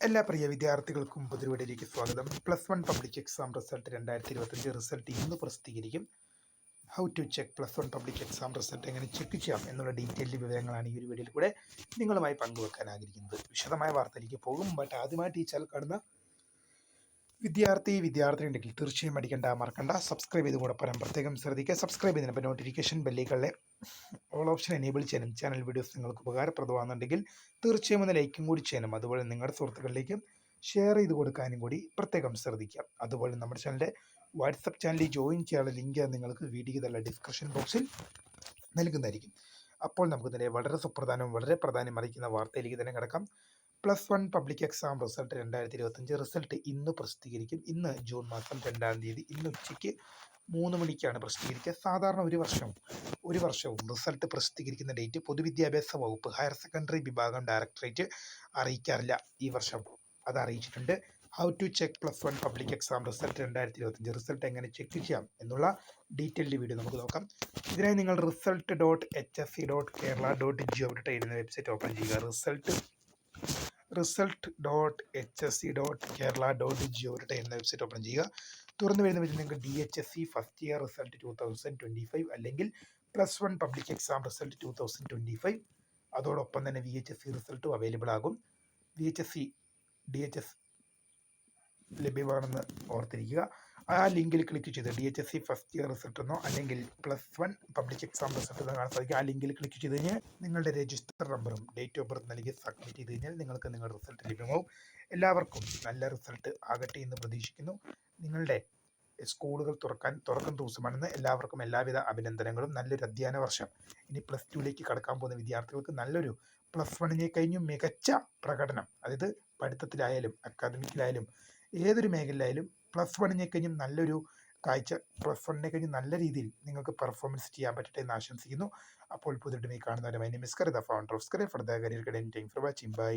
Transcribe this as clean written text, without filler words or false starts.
എല്ലാ പ്രിയ വിദ്യാർത്ഥികൾക്കും പുതുവീഡിയോയിലേക്ക് സ്വാഗതം. +1 പബ്ലിക് എക്സാം റിസൾട്ട് 2025 റിസൾട്ട് ഇന്ന് പ്രസിദ്ധീകരിക്കും. How to check +1 public exam result എങ്ങനെ ചെക്ക് ചെയ്യാം എന്നുള്ള ഡീറ്റെയിൽഡ് വിവരങ്ങളാണ് ഈ ഒരു വീഡിയോയിൽ കൂടെ നിങ്ങളുമായി പങ്കുവെക്കാൻ ആഗ്രഹിക്കുന്നത്. വിശദമായ വാർത്തയിലേക്ക് പോകും. ബട്ട് ആദ്യമായിട്ട് ഈ ചാനൽ കാണുന്ന വിദ്യാർത്ഥി ഉണ്ടെങ്കിൽ തീർച്ചയായും മറക്കണ്ട സബ്സ്ക്രൈബ് ചെയ്ത് കൂടെ പറയാൻ പ്രത്യേകം ശ്രദ്ധിക്കുക. സബ്സ്ക്രൈബ് ചെയ്തതിനപ്പോൾ നോട്ടിഫിക്കേഷൻ ബെല്ലുകളെ ഓൾ ഓപ്ഷൻ എനേബിൾ ചെയ്യാനും ചാനൽ വീഡിയോസ് നിങ്ങൾക്ക് ഉപകാരപ്രദമാകുന്നുണ്ടെങ്കിൽ തീർച്ചയായും ഒന്ന് ലൈക്കും കൂടി ചെയ്യണം. അതുപോലെ നിങ്ങളുടെ സുഹൃത്തുക്കളിലേക്കും ഷെയർ ചെയ്ത് കൊടുക്കാനും കൂടി പ്രത്യേകം ശ്രദ്ധിക്കാം. അതുപോലെ നമ്മുടെ ചാനലിൻ്റെ വാട്സപ്പ് ചാനലിൽ ജോയിൻ ചെയ്യാനുള്ള ലിങ്ക് നിങ്ങൾക്ക് വീഡിയോയുടെ ഡിസ്ക്രിപ്ഷൻ ബോക്സിൽ നൽകുന്നതായിരിക്കും. അപ്പോൾ നമുക്ക് തന്നെ വളരെ സുപ്രധാനവും വളരെ പ്രാധാന്യം അറിയിക്കുന്ന വാർത്തയിലേക്ക് തന്നെ കിടക്കാം. +1 പബ്ലിക് എക്സാം റിസൾട്ട് 2025 റിസൾട്ട് ഇന്ന് പ്രസിദ്ധീകരിക്കും. ഇന്ന് ജൂൺ മാസം 2-ാം തീയതി ഇന്ന് ഉച്ചയ്ക്ക് 3 മണിക്കാണ് പ്രസിദ്ധീകരിക്കുക. സാധാരണ ഒരു വർഷവും റിസൾട്ട് പ്രസിദ്ധീകരിക്കുന്ന ഡേറ്റ് പൊതുവിദ്യാഭ്യാസ വകുപ്പ് ഹയർ സെക്കൻഡറി വിഭാഗം ഡയറക്ടറേറ്റ് അറിയിക്കാറില്ല. ഈ വർഷം അത് അറിയിച്ചിട്ടുണ്ട്. How to check +1 public exam result 2025 result എങ്ങനെ ചെക്ക് ചെയ്യാം എന്നുള്ള ഡീറ്റെയിൽഡ് വീഡിയോ നമുക്ക് നോക്കാം. ഇതിനായി നിങ്ങൾ result.hse.kerala.gov.in എന്ന വെബ്സൈറ്റ് ഓപ്പൺ ചെയ്യുക. result.hse.kerala.gov.in എന്ന വെബ്സൈറ്റ് ഓപ്പൺ ചെയ്യുക. തുറന്നു വരുന്ന വെച്ച് നിങ്ങൾക്ക് DHSE ഫസ്റ്റ് ഇയർ റിസൾട്ട് 2025 അല്ലെങ്കിൽ +1 പബ്ലിക് എക്സാം റിസൾട്ട് 2025 അതോടൊപ്പം തന്നെ VHSE റിസൾട്ടും അവൈലബിൾ ആകും. DHS ലഭ്യമാണെന്ന് ഓർത്തിരിക്കുക. ആ ലിങ്കിൽ ക്ലിക്ക് ചെയ്ത് DHSE ഫസ്റ്റ് ഇയർ റിസൾട്ട് എന്നോ അല്ലെങ്കിൽ +1 പബ്ലിക് എക്സാം റിസൾട്ട് എന്നോ കാണാൻ സാധിക്കും. ആ ലിങ്കിൽ ക്ലിക്ക് ചെയ്ത് കഴിഞ്ഞാൽ നിങ്ങളുടെ രജിസ്റ്റർ നമ്പറും ഡേറ്റ് ഓഫ് ബർത്ത് നൽകി സബ്മിറ്റ് ചെയ്ത് കഴിഞ്ഞാൽ നിങ്ങൾക്ക് നിങ്ങളുടെ റിസൾട്ട് ലഭ്യമാവും. എല്ലാവർക്കും നല്ല റിസൾട്ട് ആകട്ടെ എന്ന് പ്രതീക്ഷിക്കുന്നു. നിങ്ങളുടെ സ്കൂളുകൾ തുറക്കും ദിവസമാണെന്ന് എല്ലാവർക്കും എല്ലാവിധ അഭിനന്ദനങ്ങളും. നല്ലൊരു അധ്യയന വർഷം. ഇനി +2ലേക്ക് കടക്കാൻ പോകുന്ന വിദ്യാർത്ഥികൾക്ക് നല്ലൊരു +1നെ കഴിഞ്ഞും മികച്ച പ്രകടനം, അതായത് പഠിത്തത്തിലായാലും അക്കാദമിക്കിലായാലും ഏതൊരു മേഖലയിലായാലും +1നെ കഴിഞ്ഞും നല്ലൊരു കാഴ്ച, +1നെ കഴിഞ്ഞും നല്ല രീതിയിൽ നിങ്ങൾക്ക് പെർഫോമൻസ് ചെയ്യാൻ പറ്റട്ടെ എന്ന് ആശംസിക്കുന്നു. അപ്പോൾ പുതിയ കാണുന്നവരെ മൈ നെയിം ഈസ് കറിത, ഫൗണ്ടർ ഓഫ് സ്കറി for the career guidance. Thanks for watching. By.